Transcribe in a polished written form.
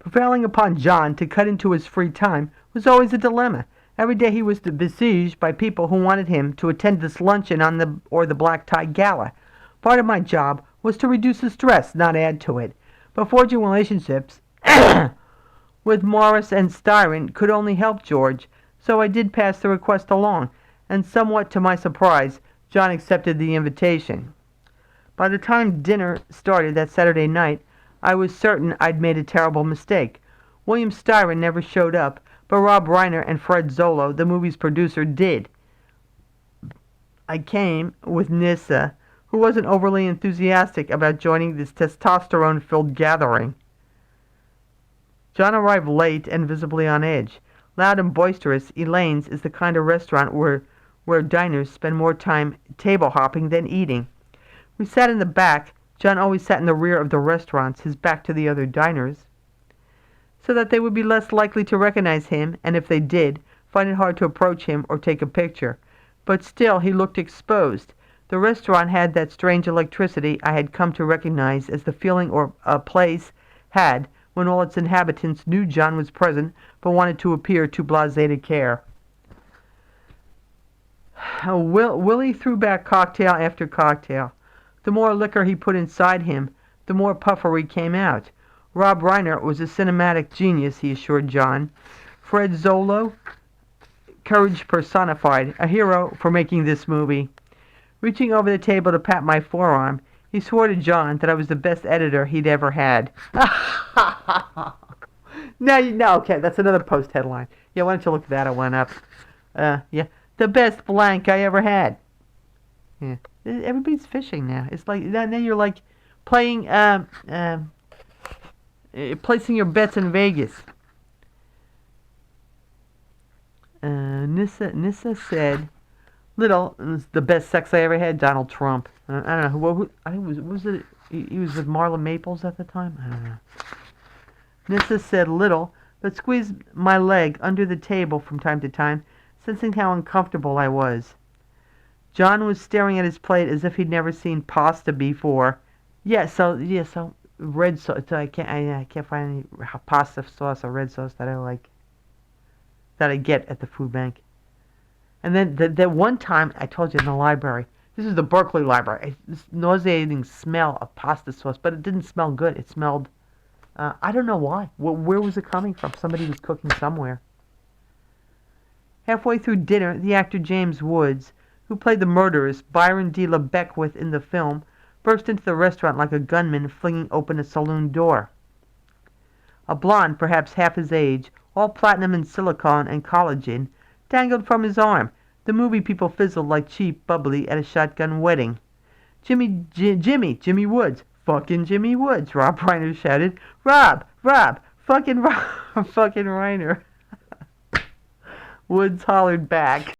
Prevailing upon John to cut into his free time was always a dilemma. Every day he was besieged by people who wanted him to attend this luncheon or the black tie gala. Part of my job was to reduce the stress, not add to it. But forging relationships with Morris and Styron could only help George, so I did pass the request along, and somewhat to my surprise, John accepted the invitation. By the time dinner started that Saturday night, I was certain I'd made a terrible mistake. William Styron never showed up, but Rob Reiner and Fred Zollo, the movie's producer, did. I came with Nissa, who wasn't overly enthusiastic about joining this testosterone-filled gathering. John arrived late and visibly on edge. Loud and boisterous, Elaine's is the kind of restaurant where diners spend more time table hopping than eating. We sat in the back. John always sat in the rear of the restaurants, his back to the other diners, so that they would be less likely to recognize him, and if they did, find it hard to approach him or take a picture. But still, he looked exposed. The restaurant had that strange electricity I had come to recognize as the feeling a place had when all its inhabitants knew John was present, but wanted to appear too blasé to care. Willie threw back cocktail after cocktail. The more liquor he put inside him, the more puffery came out. Rob Reiner was a cinematic genius, he assured John. Fred Zollo, courage personified, a hero for making this movie. Reaching over the table to pat my forearm, he swore to John that I was the best editor he'd ever had. No, okay, that's another post headline. Yeah, why don't you look at that? I went up. Yeah, the best blank I ever had. Yeah, everybody's fishing now. It's like now you're like playing, placing your bets in Vegas. Nissa said, "Little, it was the best sex I ever had." Donald Trump. I don't know who. I think was it. He was with Marla Maples at the time. I don't know. Nissa said little, but squeezed my leg under the table from time to time, sensing how uncomfortable I was. John was staring at his plate as if he'd never seen pasta before. So red sauce. So I can't find any pasta sauce or red sauce that I like, that I get at the food bank. And then that one time I told you in the library. This is the Berkeley Library. This nauseating smell of pasta sauce, but it didn't smell good. It smelled. I don't know why. Where was it coming from? Somebody was cooking somewhere. Halfway through dinner, the actor James Woods, who played the murderess Byron D. LeBeckwith in the film, burst into the restaurant like a gunman flinging open a saloon door. A blonde, perhaps half his age, all platinum and silicone and collagen, dangled from his arm. The movie people fizzled like cheap bubbly at a shotgun wedding. Jimmy Woods. Fucking Jimmy Woods, Rob Reiner shouted. Rob, fucking Reiner. Woods hollered back.